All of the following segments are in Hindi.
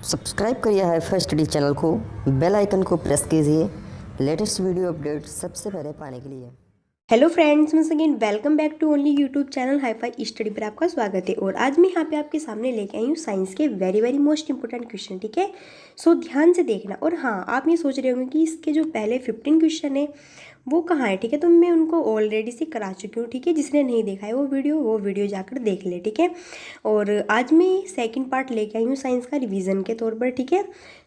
सब्सक्राइब करिए हाईफाई स्टडी चैनल को, बेल आइकन को प्रेस कीजिए लेटेस्ट वीडियो अपडेट सबसे पहले पाने के लिए। Hello friends, once again welcome back to only YouTube channel hifi study पर आपका स्वागत है। और आज मैं यहाँ पे आपके सामने लेके आई हूँ साइंस के वेरी मोस्ट इंपॉर्टेंट क्वेश्चन। ठीक है, सो ध्यान से देखना। और हाँ, आप ये सोच रहे होंगे कि इसके जो पहले 15 क्वेश्चन है वो कहाँ है। ठीक है, तो मैं उनको ऑलरेडी से करा चुकी हूँ। ठीक है, जिसने नहीं देखा है वो वीडियो जाकर देख ले। ठीक है, और आज मैं सेकेंड पार्ट लेके आई हूँ साइंस का रिविज़न के तौर पर। ठीक है,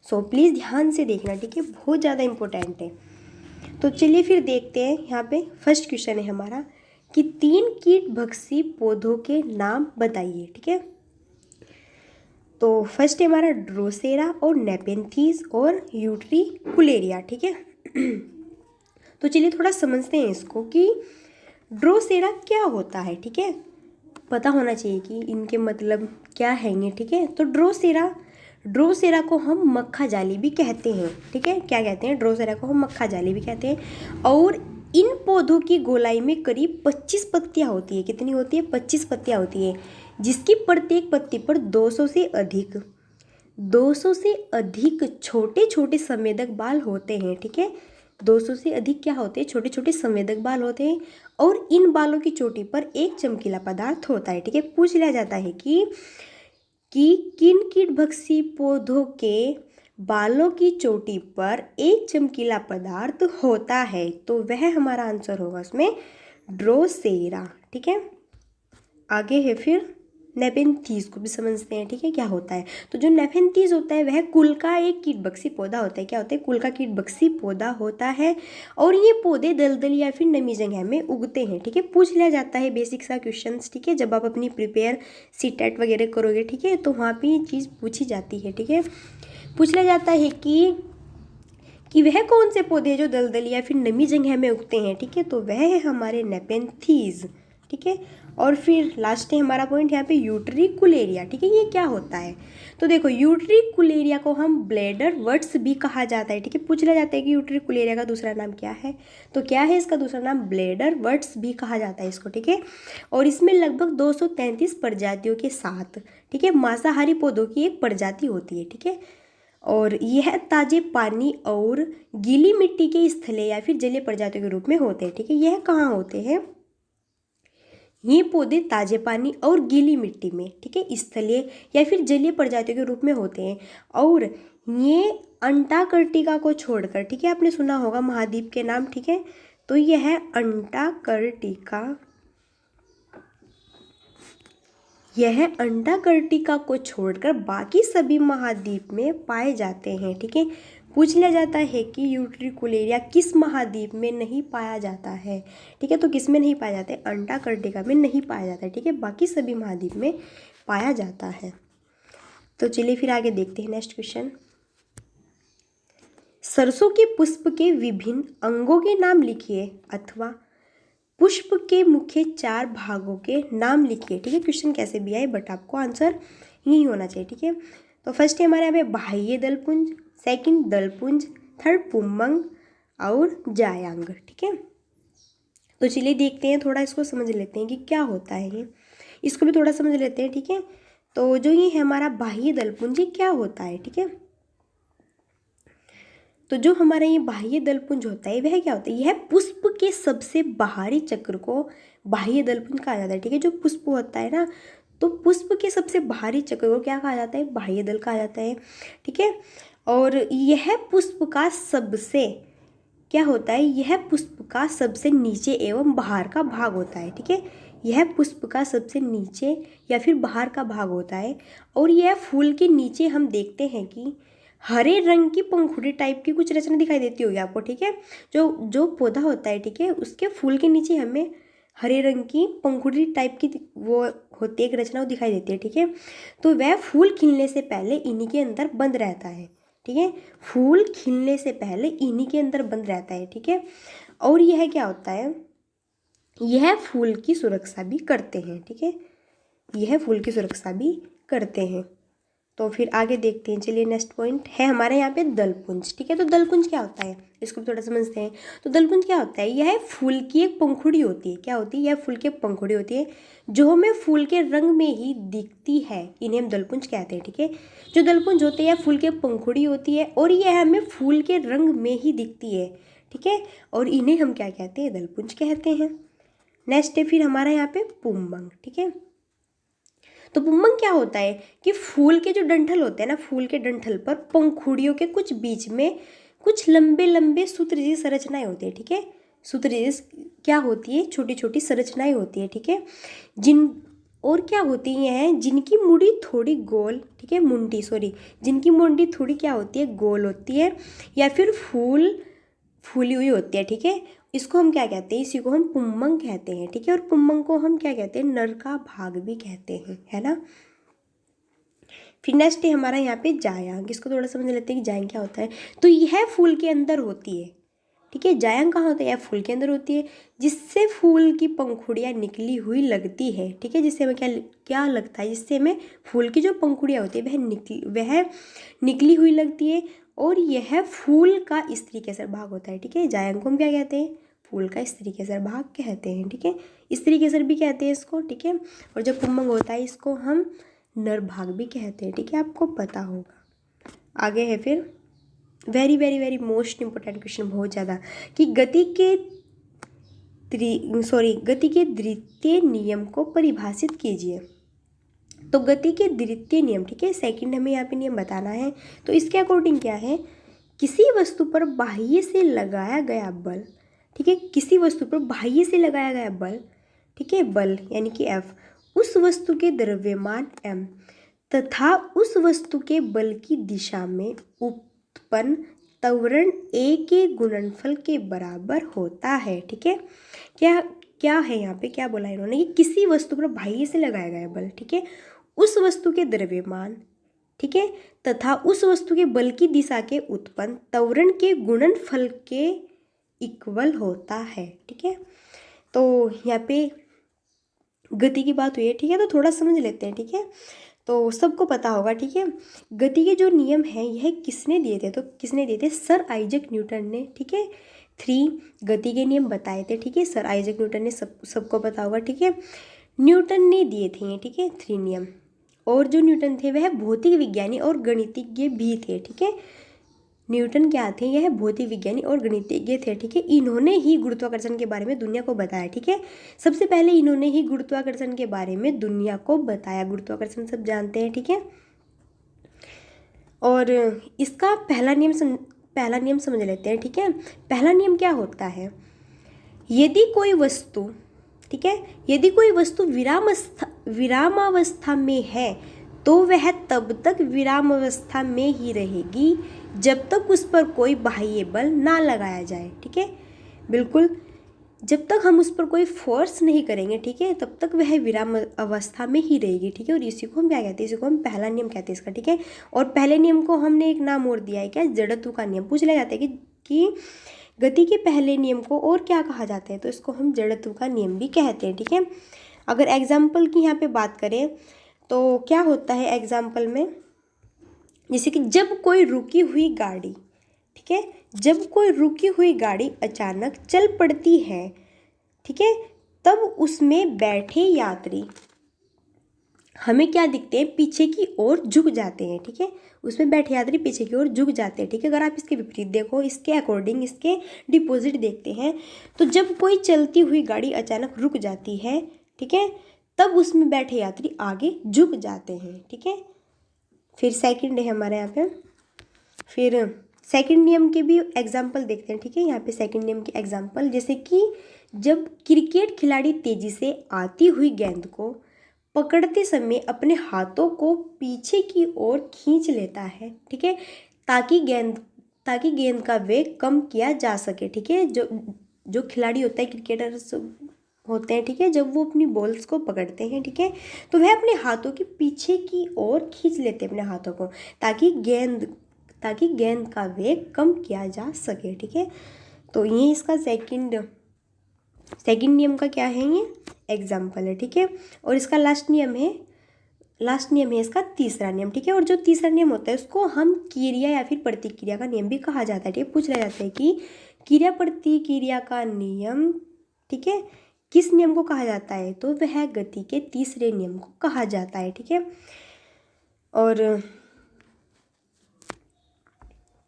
सो प्लीज़ ध्यान से देखना। ठीक है, बहुत ज़्यादा इंपॉर्टेंट है। तो चलिए फिर देखते हैं। यहाँ पे फर्स्ट क्वेश्चन है हमारा कि 3 कीट भक्षी पौधों के नाम बताइए। ठीक है, तो फर्स्ट है हमारा ड्रोसेरा और नेपेंथीज और यूट्रिकुलेरिया। ठीक है, तो चलिए थोड़ा समझते हैं इसको कि ड्रोसेरा क्या होता है। ठीक है, पता होना चाहिए कि इनके मतलब क्या है। ठीक है, तो ड्रोसेरा को हम मक्खा जाली भी कहते हैं। ठीक है, क्या कहते हैं? ड्रोसेरा को हम मक्खा जाली भी कहते हैं। और इन पौधों की गोलाई में करीब 25 पत्तियां होती है। कितनी होती है? 25 पत्तियां होती है, जिसकी प्रत्येक पत्ती पर 200 से अधिक छोटे छोटे संवेदक बाल होते हैं। ठीक है, 200 से अधिक क्या होते हैं? छोटे छोटे संवेदक बाल होते हैं। और इन बालों की चोटी पर एक चमकीला पदार्थ होता है। ठीक है, पूछ लिया जाता है कि किन कीटभक्षी पौधों के बालों की चोटी पर एक चमकीला पदार्थ होता है, तो वह हमारा आंसर होगा उसमें ड्रोसेरा। ठीक है, आगे है फिर नेपेंथीज को भी समझते हैं। ठीक है, क्या होता है? तो जो नेपेंथीज होता है वह कुल का एक कीटभक्षी पौधा होता है। क्या होता है? कुल का कीटभक्षी पौधा होता है। और ये पौधे दलदल या फिर नमी जगह में उगते हैं। ठीक है, पूछ लिया जाता है बेसिक सा क्वेश्चंस। ठीक है, जब आप अपनी प्रिपेयर सीटेट वगैरह करोगे, ठीक है, तो वहाँ पे ये चीज़ पूछी जाती है। ठीक है, पूछ लिया जाता है कि वह कौन से पौधे जो दलदल या फिर नमी जगह में उगते हैं। ठीक है, तो वह है हमारे नेपेंथीज। ठीक है, और फिर लास्ट है हमारा पॉइंट यहाँ पे यूट्रिकुलेरिया। ठीक है, ये क्या होता है? तो देखो, यूट्रिकुलेरिया को हम ब्लैडर वर्ट्स भी कहा जाता है। ठीक है, पूछ लिया जाता है कि यूट्रिकुलेरिया का दूसरा नाम क्या है, तो क्या है इसका दूसरा नाम? ब्लैडर वर्ट्स भी कहा जाता है इसको। ठीक है, और इसमें लगभग 233 प्रजातियों के साथ, ठीक है, मांसाहारी पौधों की एक प्रजाति होती है। ठीक है, और यह ताजे पानी और गीली मिट्टी के स्थलीय या फिर जलीय प्रजातियों के रूप में होते हैं। ठीक है, यह कहाँ होते हैं? ये पौधे ताजे पानी और गीली मिट्टी में, ठीक है, स्थलीय या फिर जलीय प्रजातियों के रूप में होते हैं। और ये अंटार्कटिका को छोड़कर, ठीक है, आपने सुना होगा महाद्वीप के नाम। ठीक है, तो यह अंटार्कटिका को छोड़कर बाकी सभी महाद्वीप में पाए जाते हैं। ठीक है, पूछ लिया जाता है कि यूट्रिकुलेरिया किस महाद्वीप में नहीं पाया जाता है। ठीक है, तो किस में नहीं पाया जाता है? अंटार्कटिका में नहीं पाया जाता है। ठीक है, बाकी सभी महाद्वीप में पाया जाता है। तो चलिए फिर आगे देखते हैं नेक्स्ट क्वेश्चन। सरसों के पुष्प के विभिन्न अंगों के नाम लिखिए अथवा पुष्प के मुख्य 4 भागों के नाम लिखिए। ठीक है, क्वेश्चन कैसे भी आए बट आपको आंसर यही होना चाहिए। ठीक है, तो फर्स्ट है हमारे यहाँ पे बाह्य दलपुंज, सेकंड दलपुंज, थर्ड पुंमंग और जायांग। ठीक है, तो चलिए देखते हैं, थोड़ा इसको समझ लेते हैं कि क्या होता है ये, इसको भी थोड़ा समझ लेते हैं। ठीक है, तो जो ये है हमारा बाह्य दलपुंज, ये क्या होता है? ठीक है, तो जो हमारा ये बाह्य दलपुंज होता है वह क्या होता है? यह पुष्प के सबसे बाहरी चक्र को बाह्य दलपुंज कहा जाता है। ठीक है, जो पुष्प होता है ना, तो पुष्प के सबसे बाहरी चक्र को क्या कहा जाता है? बाह्य दल कहा जाता है। ठीक है, और यह पुष्प का सबसे क्या होता है? यह पुष्प का सबसे नीचे एवं बाहर का भाग होता है। ठीक है, यह पुष्प का सबसे नीचे या फिर बाहर का भाग होता है। और यह फूल के नीचे हम देखते हैं कि हरे रंग की पंखुड़ी टाइप की कुछ रचना दिखाई देती होगी आपको। ठीक है, जो पौधा होता है, ठीक है, उसके फूल के नीचे हमें हरे रंग की पंखुड़ी टाइप की वो होती है, एक रचना वो दिखाई देती है। ठीक है, तो वह फूल खिलने से पहले इन्हीं के अंदर बंद रहता है। ठीक है, फूल खिलने से पहले इन्हीं के अंदर बंद रहता है। ठीक है, और यह क्या होता है? यह फूल की सुरक्षा भी करते हैं। ठीक है, यह फूल की सुरक्षा भी करते हैं। तो फिर आगे देखते हैं। चलिए नेक्स्ट पॉइंट है हमारे यहाँ पे दलपुंज। ठीक है, तो दलपुंज क्या होता है इसको भी थोड़ा समझते हैं। तो दलपुंज क्या होता है, यह फूल की एक पंखुड़ी होती है। क्या होती है, यह फूल की एक पंखुड़ी होती है जो हमें फूल के रंग में ही दिखती है, इन्हें हम दलपुंज कहते हैं। ठीक है, जो दलपुंज होते हैं फूल के पंखुड़ी होती है और यह हमें फूल के रंग में ही दिखती है। ठीक है, और इन्हें हम क्या कहते हैं, दलपुंज कहते हैं। नेक्स्ट है फिर हमारा यहाँ पे पुंबंग। ठीक है, तो पुंबंग क्या होता है कि फूल के जो डंठल होते हैं ना, फूल के डंठल पर पंखुड़ियों के कुछ बीच में कुछ लंबे लंबे सूत्र जैसी संरचनाएं होती है। ठीक है, सूत्र जैसी क्या होती है, छोटी छोटी संरचनाएं होती है। ठीक है, जिन और क्या होती हैं, जिनकी मुंडी थोड़ी गोल, ठीक है, मुंडी सॉरी, जिनकी मुंडी थोड़ी क्या होती है, गोल होती है या फिर फूली हुई होती है। ठीक है, इसको हम क्या कहते हैं, इसी को हम पुंबंग कहते हैं। ठीक है, और पुंबंग को हम क्या कहते हैं, नर का भाग भी कहते हैं, है ना। फिर नेक्स्ट है हमारा यहाँ पे जायांग। इसको थोड़ा समझ लेते हैं कि जायांग क्या होता है। तो यह फूल के अंदर होती है। ठीक है, जायांग कहाँ होता है, यह फूल के अंदर होती है जिससे फूल की पंखुड़ियाँ निकली हुई लगती है। ठीक है, जिससे हमें क्या लगता है, जिससे हमें फूल की जो पंखुड़ियाँ होती है वह निकली हुई लगती है और यह फूल का स्त्री केसर भाग होता है। ठीक है, जायांग को हम क्या कहते हैं, फूल का स्त्री केसर भाग कहते हैं। ठीक है, स्त्री केसर भी कहते हैं इसको। ठीक है, और जब पुंबंग होता है इसको हम नर भाग भी कहते हैं। ठीक है, आपको पता होगा। आगे है फिर very very very most important question, बहुत ज़्यादा, कि गति के द्वितीय नियम को परिभाषित कीजिए। तो गति के द्वितीय नियम, ठीक है, सेकंड हमें यहाँ पे नियम बताना है। तो इसके अकॉर्डिंग क्या है, किसी वस्तु पर बाह्य से लगाया गया बल, ठीक है, किसी वस्तु पर बाह्य से लगाया गया बल, ठीक है, बल यानी कि F, उस वस्तु के द्रव्यमान m तथा उस वस्तु के बल की दिशा में उत्पन्न त्वरण a के गुणनफल के बराबर होता है। ठीक है, क्या है यहाँ पे, क्या बोला इन्होंने कि किसी वस्तु पर बाह्य से लगाया गया बल, ठीक है, उस वस्तु के द्रव्यमान, ठीक है, तथा उस वस्तु के बल की दिशा के उत्पन्न त्वरण के गुणनफल के इक्वल होता है। ठीक है, तो यहाँ पे गति की बात हुई है। ठीक है, तो थोड़ा समझ लेते हैं। ठीक है, तो सबको पता होगा। ठीक है, गति के जो नियम हैं यह किसने दिए थे, तो किसने दिए थे, सर आइजैक न्यूटन ने। ठीक है, 3 गति के नियम बताए थे। ठीक है, सर आइजैक न्यूटन ने, सबको पता होगा। ठीक है, न्यूटन ने दिए थे। ठीक है, 3 नियम, और जो न्यूटन थे वह भौतिक विज्ञानी और गणितज्ञ भी थे। ठीक है, न्यूटन क्या थे, यह भौतिक विज्ञानी और गणितज्ञ थे। ठीक है, इन्होंने ही गुरुत्वाकर्षण के बारे में दुनिया को बताया। ठीक है, सबसे पहले इन्होंने ही गुरुत्वाकर्षण के बारे में दुनिया को बताया। गुरुत्वाकर्षण सब जानते हैं। ठीक है, और इसका पहला नियम समझ लेते हैं। ठीक है, पहला नियम क्या होता है, यदि कोई वस्तु, ठीक है, यदि कोई वस्तु विरामावस्था में है तो वह तब तक विरामावस्था में ही रहेगी जब तक उस पर कोई बाह्य बल ना लगाया जाए। ठीक है, बिल्कुल, जब तक हम उस पर कोई फोर्स नहीं करेंगे, ठीक है, तब तक वह विराम अवस्था में ही रहेगी। ठीक है, और इसी को हम क्या कहते हैं, इसी को हम पहला नियम कहते हैं इसका। ठीक है, और पहले नियम को हमने एक नाम और दिया है, क्या, जड़त्व का नियम। पूछ लिया जाता है कि गति के पहले नियम को और क्या कहा जाता है, तो इसको हम जड़त्व का नियम भी कहते हैं। ठीक है, अगर एग्जाम्पल की यहाँ पे बात करें तो क्या होता है एग्जाम्पल में, जैसे कि जब कोई रुकी हुई गाड़ी, ठीक है, जब कोई रुकी हुई गाड़ी अचानक चल पड़ती है, ठीक है, तब उसमें बैठे यात्री हमें क्या दिखते हैं, पीछे की ओर झुक जाते हैं। ठीक है, उसमें बैठे यात्री पीछे की ओर झुक जाते हैं। ठीक है, अगर आप इसके विपरीत देखो, इसके अकॉर्डिंग, इसके डिपोजिट देखते हैं, तो जब कोई चलती हुई गाड़ी अचानक रुक जाती है, ठीक है, तब उसमें बैठे यात्री आगे झुक जाते हैं। ठीक है, फिर सेकंड है हमारे यहाँ पे, फिर सेकंड नियम के भी एग्जाम्पल देखते हैं। ठीक है, यहाँ पे सेकंड नियम के एग्जाम्पल, जैसे कि जब क्रिकेट खिलाड़ी तेजी से आती हुई गेंद को पकड़ते समय अपने हाथों को पीछे की ओर खींच लेता है, ठीक है, ताकि गेंद का वेग कम किया जा सके। ठीक है, जो खिलाड़ी होता है, क्रिकेटर्स होते हैं, ठीक है, जब वो अपनी बॉल्स को पकड़ते हैं, ठीक है, तो वह अपने हाथों के पीछे की ओर खींच लेते हैं अपने हाथों को, ताकि गेंद का वेग कम किया जा सके। ठीक है, तो ये इसका सेकंड नियम का क्या है, ये एग्जाम्पल है। ठीक है, और इसका लास्ट नियम है लास्ट नियम है इसका तीसरा नियम, ठीक है। और जो तीसरा नियम होता है उसको हम क्रिया या फिर प्रतिक्रिया का नियम भी कहा जाता है, ठीक है। पूछ लिया जाता है कि क्रिया प्रतिक्रिया का नियम, ठीक है, किस नियम को कहा जाता है, तो वह गति के तीसरे नियम को कहा जाता है, ठीक है। और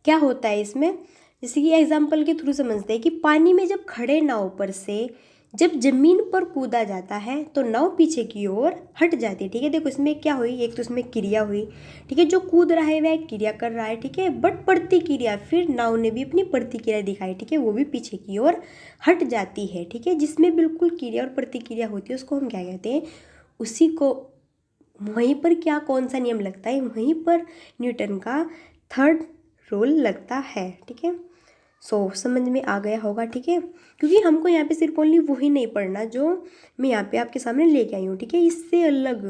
क्या होता है इसमें, जैसे कि एग्जाम्पल के थ्रू समझते हैं कि पानी में जब खड़े नाव पर से जब जमीन पर कूदा जाता है तो नाव पीछे की ओर हट जाती है, ठीक है। देखो इसमें क्या हुई, एक तो इसमें क्रिया हुई, ठीक है, जो कूद रहा है वह क्रिया कर रहा है, ठीक है, बट प्रतिक्रिया, फिर नाव ने भी अपनी प्रतिक्रिया दिखाई, ठीक है, वो भी पीछे की ओर हट जाती है, ठीक है। जिसमें बिल्कुल क्रिया और प्रतिक्रिया होती है उसको हम क्या कहते हैं, उसी को, वहीं पर क्या कौन सा नियम लगता है, वहीं पर न्यूटन का थर्ड रूल लगता है, ठीक है। समझ में आ गया होगा, ठीक है, क्योंकि हमको यहाँ पे सिर्फ ओनली वही नहीं pढ़ना जो मैं यहाँ पे आपके सामने लेके आई हूँ, ठीक है। इससे अलग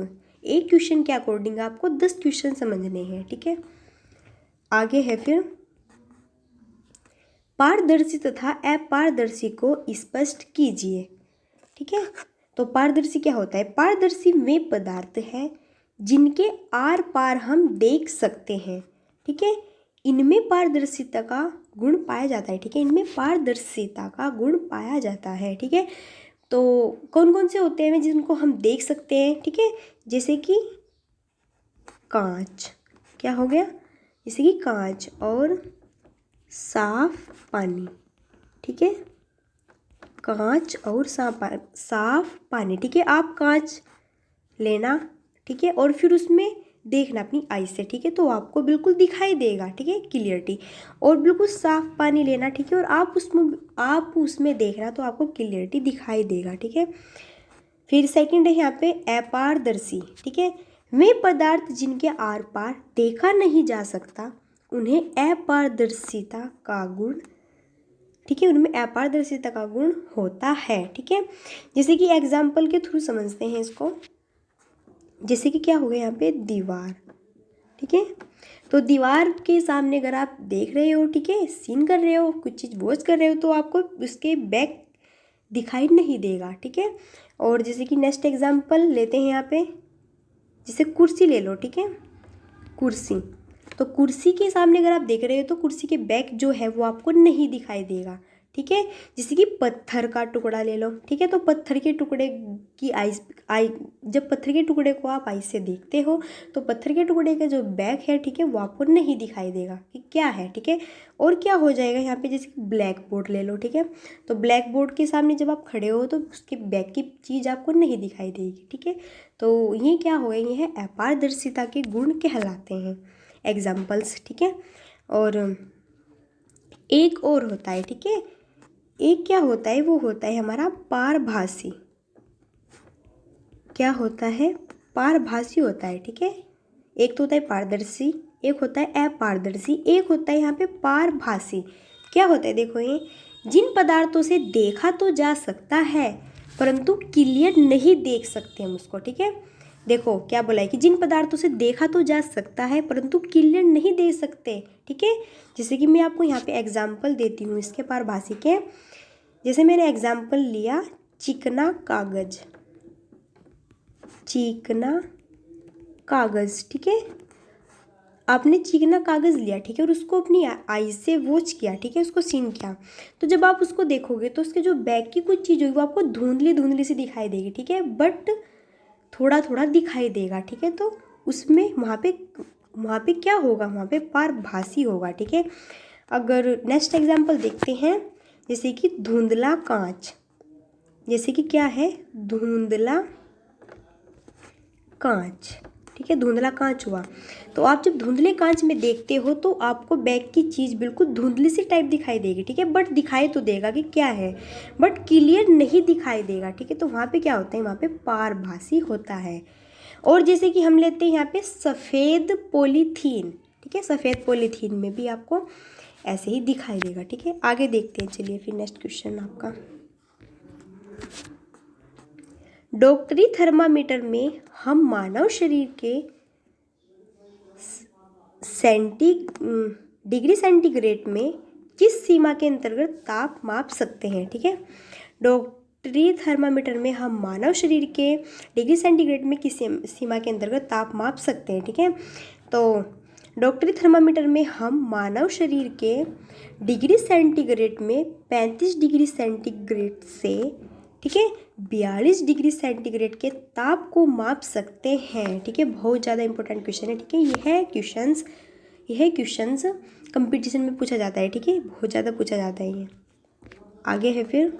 एक क्वेश्चन के अकॉर्डिंग आपको 10 क्वेश्चन समझने हैं, ठीक है। आगे है फिर पारदर्शी तथा अपारदर्शी को स्पष्ट कीजिए, ठीक है। तो पारदर्शी क्या होता है, पारदर्शी वे पदार्थ है जिनके आर पार हम देख सकते हैं, ठीक है, इनमें पारदर्शिता का गुण पाया जाता है, ठीक है, इनमें पारदर्शिता का गुण पाया जाता है, ठीक है। तो कौन कौन से होते हैं जिनको हम देख सकते हैं, ठीक है, जैसे कि कांच, क्या हो गया, जैसे कि कांच और साफ पानी, ठीक है, कांच और साफ पानी, ठीक है। आप कांच लेना, ठीक है, और फिर उसमें देखना अपनी आई से, ठीक है, तो आपको बिल्कुल दिखाई देगा, ठीक है, क्लियरिटी। और बिल्कुल साफ पानी लेना, ठीक है, और आप उसमें देखना तो आपको क्लियरिटी दिखाई देगा, ठीक है। फिर सेकंड है यहाँ पे अपारदर्शी, ठीक है, वे पदार्थ जिनके आर पार देखा नहीं जा सकता उन्हें अपारदर्शिता का गुण, ठीक है, उनमें अपारदर्शिता का गुण होता है, ठीक है। जैसे कि एग्जाम्पल के थ्रू समझते हैं इसको, जैसे कि क्या हो गया यहाँ पे दीवार, ठीक है, तो दीवार के सामने अगर आप देख रहे हो, ठीक है, सीन कर रहे हो, कुछ चीज़ वॉच कर रहे हो, तो आपको उसके बैक दिखाई नहीं देगा, ठीक है। और जैसे कि नेक्स्ट एग्जांपल लेते हैं यहाँ पे, जैसे कुर्सी ले लो, ठीक है, कुर्सी, तो कुर्सी के सामने अगर आप देख रहे हो तो कुर्सी के बैक जो है वो आपको नहीं दिखाई देगा, ठीक है। जैसे कि पत्थर का टुकड़ा ले लो, ठीक है, तो पत्थर के टुकड़े की जब पत्थर के टुकड़े को आप आई से देखते हो तो पत्थर के टुकड़े का जो बैक है, ठीक है, वो आपको नहीं दिखाई देगा कि क्या है, ठीक है। और क्या हो जाएगा यहाँ पे, जैसे कि ब्लैक बोर्ड ले लो, ठीक है, तो ब्लैक बोर्ड के सामने जब आप खड़े हो तो उसके बैक की चीज़ आपको नहीं दिखाई देगी, ठीक है। तो ये क्या हो गए, ये है अपारदर्शिता के गुण कहलाते हैं, एग्जाम्पल्स, ठीक है। और एक और होता है, ठीक है, एक क्या होता है, वो होता है हमारा पारभासी, क्या होता है, पारभासी होता है, ठीक है। एक तो होता है पारदर्शी, एक होता है अपारदर्शी, एक होता है यहाँ पे पारभासी। क्या होता है, देखो ये जिन पदार्थों से देखा तो जा सकता है परंतु क्लियर नहीं देख सकते हम उसको, ठीक है। देखो क्या बोला है कि जिन पदार्थों से देखा तो जा सकता है परंतु क्लियर नहीं देख सकते, ठीक है। जैसे कि मैं आपको यहाँ पे एग्जाम्पल देती हूँ इसके पारभासी के, जैसे मैंने एग्जाम्पल लिया चिकना कागज, चिकना कागज, ठीक है, आपने चिकना कागज़ लिया, ठीक है, और उसको अपनी आई से वॉच किया, ठीक है, उसको सीन किया, तो जब आप उसको देखोगे तो उसके जो बैक की कुछ चीज़ होगी वो आपको धुंधली धुंधली सी दिखाई देगी, ठीक है, बट थोड़ा थोड़ा दिखाई देगा, ठीक है। तो उसमें वहाँ पे क्या होगा, वहाँ पे पारभासी होगा, ठीक है। अगर नेक्स्ट एग्जाम्पल देखते हैं, जैसे कि धुंधला कांच, जैसे कि क्या है, धुंधला कांच, ठीक है, धुंधला कांच हुआ, तो आप जब धुंधले कांच में देखते हो तो आपको बैक की चीज़ बिल्कुल धुंधली सी टाइप दिखाई देगी, ठीक है, बट दिखाई तो देगा कि क्या है, बट क्लियर नहीं दिखाई देगा, ठीक है। तो वहाँ पे क्या होता है, वहाँ पे पारभासी होता है। और जैसे कि हम लेते हैं यहाँ पे सफ़ेद पॉलीथीन, ठीक है, सफ़ेद पॉलीथीन में भी आपको ऐसे ही दिखाई देगा, ठीक है। आगे देखते हैं, चलिए फिर नेक्स्ट क्वेश्चन आपका, डॉक्टरी थर्मामीटर में हम मानव शरीर के डिग्री सेंटीग्रेड में किस सीमा के अंतर्गत ताप माप सकते हैं, ठीक है। डॉक्टरी थर्मामीटर में हम मानव शरीर के डिग्री सेंटीग्रेड में किस सीमा के अंतर्गत ताप माप सकते हैं, ठीक है। तो डॉक्टरी थर्मामीटर में हम मानव शरीर के डिग्री सेंटीग्रेड में 35 डिग्री सेंटीग्रेड से, ठीक है, 42 डिग्री सेंटीग्रेड के ताप को माप सकते हैं, ठीक है। बहुत ज़्यादा इंपॉर्टेंट क्वेश्चन है, ठीक है। यह क्वेश्चंस कंपटीशन में पूछा जाता है, ठीक है, बहुत ज़्यादा पूछा जाता है ये। आगे है फिर,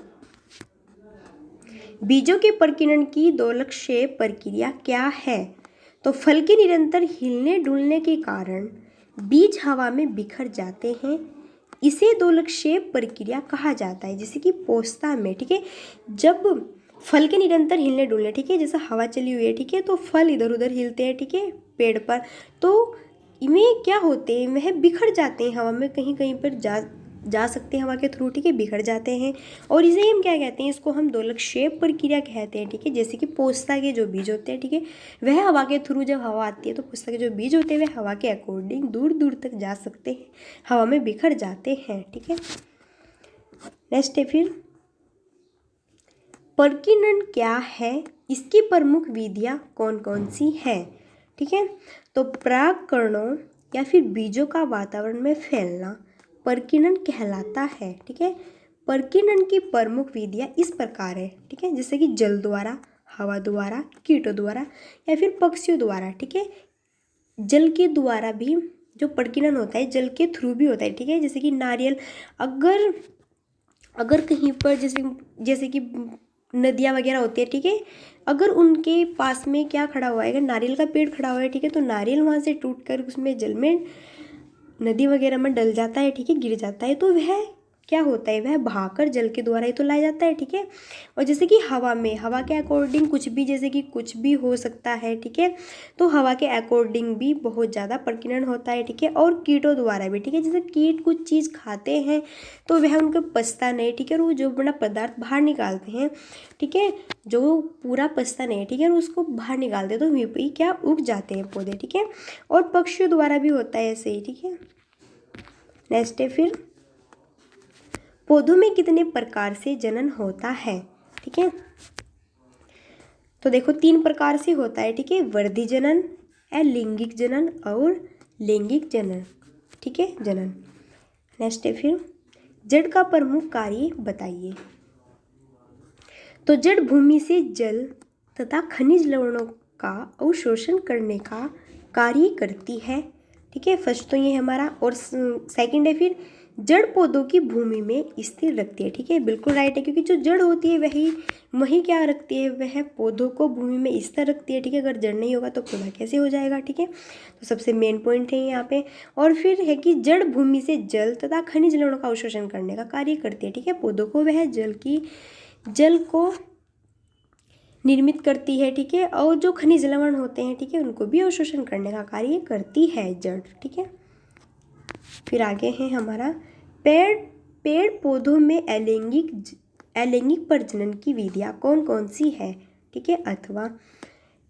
बीजों के प्रकीर्णन की दोलकक्षेप प्रक्रिया क्या है? तो फल के निरंतर हिलने डुलने के कारण बीज हवा में बिखर जाते हैं, इसे दोलकक्षेप प्रक्रिया कहा जाता है। जैसे कि पोस्ता में, ठीक है, जब फल के निरंतर हिलने डुलने, ठीक है, जैसे हवा चली हुई है, ठीक है, तो फल इधर उधर हिलते हैं, ठीक है, पेड़ पर, तो इनमें क्या होते हैं, वह बिखर जाते हैं हवा में, कहीं कहीं पर जा सकते हैं हवा के थ्रू, ठीक है, बिखर जाते हैं। और इसे हम क्या कहते हैं, इसको हम दोलकक्षेप प्रक्रिया कहते हैं, ठीक है। जैसे कि पोस्ता के जो बीज होते हैं, ठीक है, वह हवा के थ्रू जब हवा आती है तो पोस्ता के जो बीज होते हैं वह हवा के अकॉर्डिंग दूर दूर तक जा सकते हैं, हवा में बिखर जाते हैं, ठीक है। नेक्स्ट है फिर, प्रकीर्णन क्या है, इसकी प्रमुख विधियां कौन कौन सी है, ठीक है। तो परागकणों या फिर बीजों का वातावरण में फैलना प्रकीर्णन कहलाता है, ठीक है। प्रकीर्णन की प्रमुख विधियां इस प्रकार है, ठीक है, जैसे कि जल द्वारा, हवा द्वारा, कीटों द्वारा या फिर पक्षियों द्वारा, ठीक है। जल के द्वारा भी जो प्रकीर्णन होता है जल के थ्रू भी होता है, ठीक है। जैसे कि नारियल, अगर कहीं पर जैसे कि नदियाँ वगैरह होती है, ठीक है, अगर उनके पास में क्या खड़ा हुआ है, अगर नारियल का पेड़ खड़ा हुआ है, ठीक है, तो नारियल वहाँ से टूट कर उसमें जल में नदी वगैरह में डल जाता है, ठीक है, गिर जाता है, तो वह क्या होता है, वह बहाकर जल के द्वारा ही तो लाया जाता है, ठीक है। और जैसे कि हवा में, हवा के अकॉर्डिंग कुछ भी, जैसे कि कुछ भी हो सकता है, ठीक है, तो हवा के अकॉर्डिंग भी बहुत ज़्यादा प्रकीर्णन होता है, ठीक है। और कीटों द्वारा भी, ठीक है, जैसे कीट कुछ चीज़ खाते हैं तो वह उनको पचता नहीं, ठीक है, और वो जो बड़ा पदार्थ बाहर निकालते हैं, ठीक है, जो पूरा पचता नहीं है, ठीक है, और उसको बाहर निकालते हैं तो वहीं पर क्या उग जाते हैं पौधे, ठीक है। और पक्षियों द्वारा भी होता है ऐसे ही, ठीक है। नेक्स्ट है फिर, पौधों में कितने प्रकार से जनन होता है, ठीक है। तो देखो 3 प्रकार से होता है, ठीक है, वर्धी जनन, अलैंगिक जनन और लैंगिक जनन, ठीक है, जनन। नेक्स्ट है फिर, जड़ का प्रमुख कार्य बताइए। तो जड़ भूमि से जल तथा खनिज लवणों का अवशोषण करने का कार्य करती है, ठीक है, फर्स्ट तो ये हमारा। और सेकंड है फिर, जड़ पौधों की भूमि में स्थिर रखती है, ठीक है, बिल्कुल राइट है, क्योंकि जो जड़ होती है वही क्या रखती है, वह पौधों को भूमि में स्थिर रखती है, ठीक है। अगर जड़ नहीं होगा तो पौधा कैसे हो जाएगा, ठीक है, तो सबसे मेन पॉइंट है यहाँ पे। और फिर है कि जड़ भूमि से जल तथा खनिज लवणों का अवशोषण करने का कार्य करती है, ठीक है, पौधों को वह जल को निर्मित करती है, ठीक है, और जो खनिज लवण होते हैं, ठीक है, उनको भी अवशोषण करने का कार्य करती है जड़, ठीक है। फिर आगे है हमारा, पेड़ पौधों में अलैंगिक प्रजनन की विधियां कौन कौन सी है, ठीक है, अथवा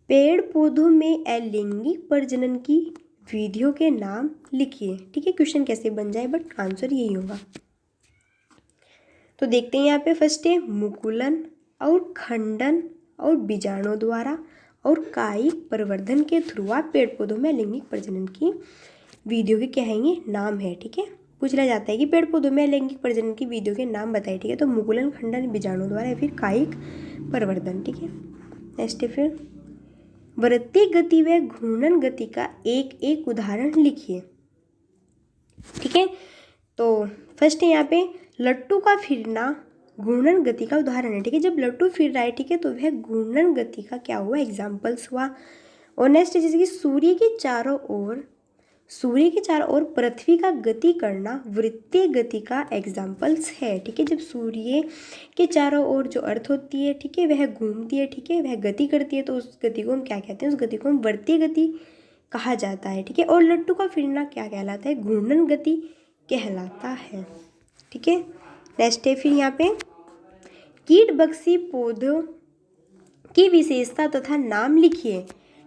पेड़ पौधों में अलैंगिक प्रजनन की विधियों के नाम लिखिए, ठीक है। क्वेश्चन कैसे बन जाए बट आंसर यही होगा। तो देखते हैं यहाँ पे, फर्स्ट है मुकुलन और खंडन और बीजाणु द्वारा और कायिक प्रवर्धन के थ्रू आप पेड़ पौधों में लैंगिक प्रजनन की विधियों के क्या है नाम है, ठीक है। पूछा जाता है कि पेड़ पौधों में लैंगिक प्रजनन की विधियों के नाम बताए, ठीक है, तो मुकुलन, खंडन, बीजाणु द्वारा या फिर कायिक प्रवर्धन, ठीक है। नेक्स्ट है फिर, वृत्तीय गति व घूर्णन गति का एक उदाहरण लिखिए, ठीक है। तो फर्स्ट है यहाँ पे, लट्टू का फिरना घूर्णन गति का उदाहरण है, ठीक है, जब लट्टू फिर रहा है, ठीक है, तो वह घूर्णन गति का क्या हुआ, एग्जाम्पल्स हुआ। और नेक्स्ट जैसे कि सूर्य के चारों ओर पृथ्वी का गति करना वृत्तीय गति का एग्जाम्पल्स है, ठीक है, जब सूर्य के चारों ओर जो अर्थ होती है, ठीक है, वह घूमती है, ठीक है, वह गति करती है, तो उस गति को हम क्या कहते हैं, उस गति को हम वृत्तीय गति कहा जाता है, ठीक है। और लट्टू का फिरना क्या कहलाता है, घूर्णन गति कहलाता है, ठीक है। नेक्स्ट है फिर यहाँ पे, कीटबक्सी पौधों की विशेषता तथा नाम लिखिए,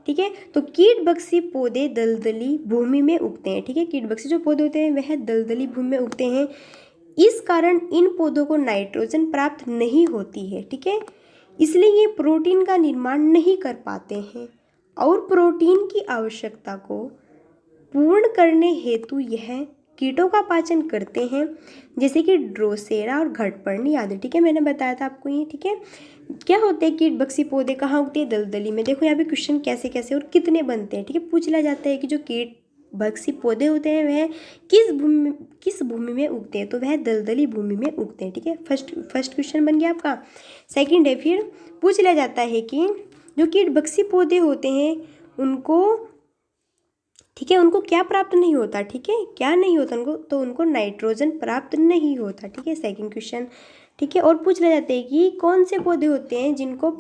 ठीक है। तो कीटबक्सी पौधे दलदली भूमि में उगते हैं, ठीक है, कीटबक्सी जो पौधे होते हैं वह दलदली भूमि में उगते हैं। इस कारण इन पौधों को नाइट्रोजन प्राप्त नहीं होती है, ठीक है। इसलिए ये प्रोटीन का निर्माण नहीं कर पाते हैं और प्रोटीन की आवश्यकता को पूर्ण करने हेतु यह कीटों का पाचन करते हैं, जैसे कि ड्रोसेरा और घटपर्णी आदि, ठीक है। मैंने बताया था आपको ये, ठीक है। क्या होते हैं कीट बक्सी पौधे, कहाँ उगते हैं? दलदली में। देखो यहाँ पे क्वेश्चन कैसे कैसे और कितने बनते हैं, ठीक है। पूछ लिया जाता है कि जो कीट बक्सी पौधे होते हैं वह किस भूमि में उगते हैं, तो वह दलदली भूमि में उगते हैं, ठीक है। फर्स्ट क्वेश्चन बन गया आपका। सेकंड है, फिर पूछ लिया जाता है कि जो कीट बक्सी पौधे होते हैं उनको, ठीक है, उनको क्या प्राप्त नहीं होता, ठीक है, क्या नहीं होता उनको, तो उनको नाइट्रोजन प्राप्त नहीं होता, ठीक है। सेकंड क्वेश्चन, ठीक है। और पूछ लिया जाता है कि कौन से पौधे होते हैं जिनको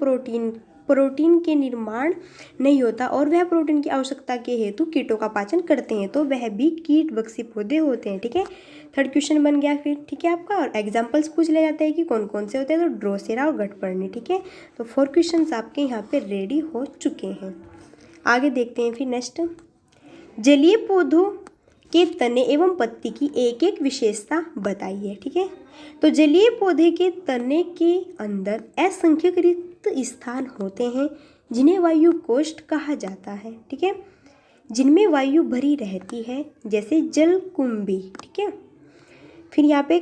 प्रोटीन के निर्माण नहीं होता और वह प्रोटीन की आवश्यकता के हेतु कीटों का पाचन करते हैं, तो वह भी कीट बक्सी पौधे होते हैं, ठीक है। थर्ड क्वेश्चन बन गया फिर, ठीक है आपका। और एग्जाम्पल्स पूछ लिया जाता है कि कौन कौन से होते हैं, तो ड्रोसेरा और घटपर्णी, ठीक है। तो 4 क्वेश्चन आपके यहाँ पे रेडी हो चुके हैं। आगे देखते हैं फिर नेक्स्ट। जलीय पौधों के तने एवं पत्ती की एक एक विशेषता बताइए, ठीक है। तो जलीय पौधे के तने के अंदर असंख्य रिक्त स्थान होते हैं जिन्हें वायु कोष्ठ कहा जाता है, ठीक है, जिनमें वायु भरी रहती है, जैसे जलकुंभी, ठीक है। फिर यहाँ पे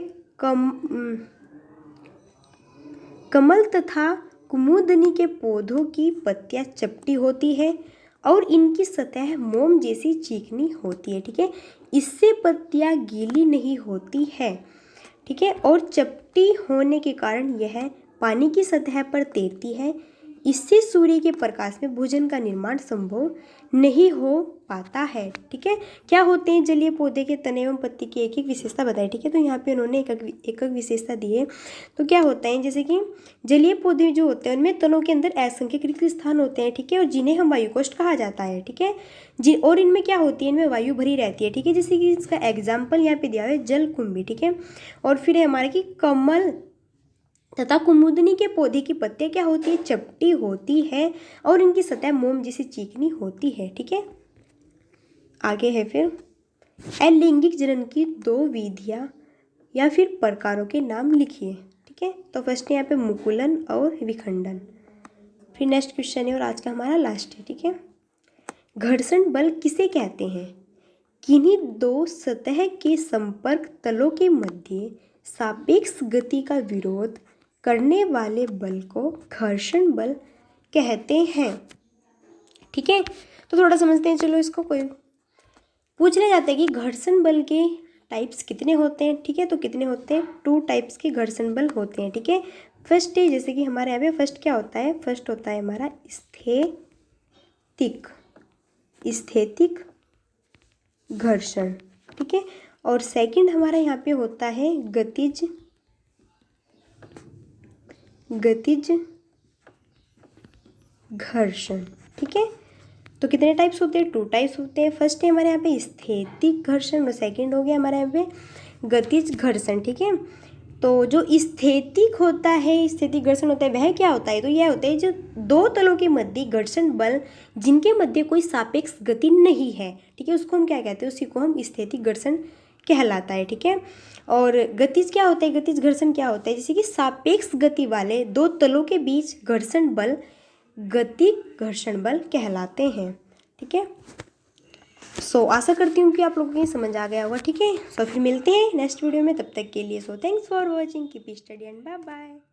कमल तथा कुमुदनी के पौधों की पत्तियां चपटी होती है और इनकी सतह मोम जैसी चिकनी होती है, ठीक है। इससे पत्तियां गीली नहीं होती है, ठीक है, और चपटी होने के कारण यह पानी की सतह पर तैरती है। इससे सूर्य के प्रकाश में भोजन का निर्माण संभव नहीं हो पाता है, ठीक है। क्या होते हैं जलीय पौधे के तने एवं पत्ती की एक एक विशेषता बताई, ठीक है। तो यहाँ पे उन्होंने एक विशेषता दी है। तो क्या होता है, जैसे कि जलीय पौधे जो होते हैं उनमें तनों के अंदर असंख्य रिक्त स्थान होते हैं, ठीक है, और जिन्हें हम वायुकोष्ठ कहा जाता है, ठीक है। और इनमें क्या होती है, इनमें वायु भरी रहती है, ठीक है। जैसे कि इसका एग्जाम्पल यहाँ पे दिया हुआ है जलकुंभी, ठीक है। और फिर है हमारे की कमल तथा कुमुदनी के पौधे की पत्तियां क्या होती है, चपटी होती है और इनकी सतह मोम जैसी चिकनी होती है, ठीक है। आगे है फिर अलैंगिक जनन की 2 विधियां या फिर प्रकारों के नाम लिखिए, ठीक है। तो फर्स्ट यहाँ पे मुकुलन और विखंडन। फिर नेक्स्ट क्वेश्चन है और आज का हमारा लास्ट है, ठीक है। घर्षण बल किसे कहते हैं? किन्हीं 2 सतह के संपर्क तलों के मध्य सापेक्ष गति का विरोध करने वाले बल को घर्षण बल कहते हैं, ठीक है। तो थोड़ा समझते हैं, चलो इसको। कोई पूछना जाता है कि घर्षण बल के टाइप्स कितने होते हैं, ठीक है। तो कितने होते हैं? 2 टाइप्स के घर्षण बल होते हैं, ठीक है। फर्स्ट है, जैसे कि हमारे यहाँ पे फर्स्ट क्या होता है, फर्स्ट होता है हमारा स्थैतिक घर्षण, ठीक है। और सेकंड हमारा यहाँ पे होता है गतिज घर्षण, ठीक है। तो कितने टाइप्स होते हैं? 2 टाइप्स होते हैं। फर्स्ट है हमारे यहाँ पे स्थैतिक घर्षण और सेकंड हो गया हमारे यहाँ पे गतिज घर्षण, ठीक है। तो जो स्थैतिक होता है, स्थैतिक घर्षण होता है, वह क्या होता है? तो यह होता है जो 2 तलों के मध्य घर्षण बल जिनके मध्य कोई सापेक्ष गति नहीं है, ठीक है, उसको हम क्या कहते हैं? उसी को हम स्थैतिक घर्षण कहलाता है, ठीक है। और गतिज क्या होता है? गतिज घर्षण क्या होता है? जैसे कि सापेक्ष गति वाले 2 तलों के बीच घर्षण बल गतिक घर्षण बल कहलाते हैं, ठीक है। सो आशा करती हूँ कि आप लोगों को ये समझ आ गया होगा, ठीक है। सो फिर मिलते हैं नेक्स्ट वीडियो में, तब तक के लिए so thanks for watching, keep study and bye bye.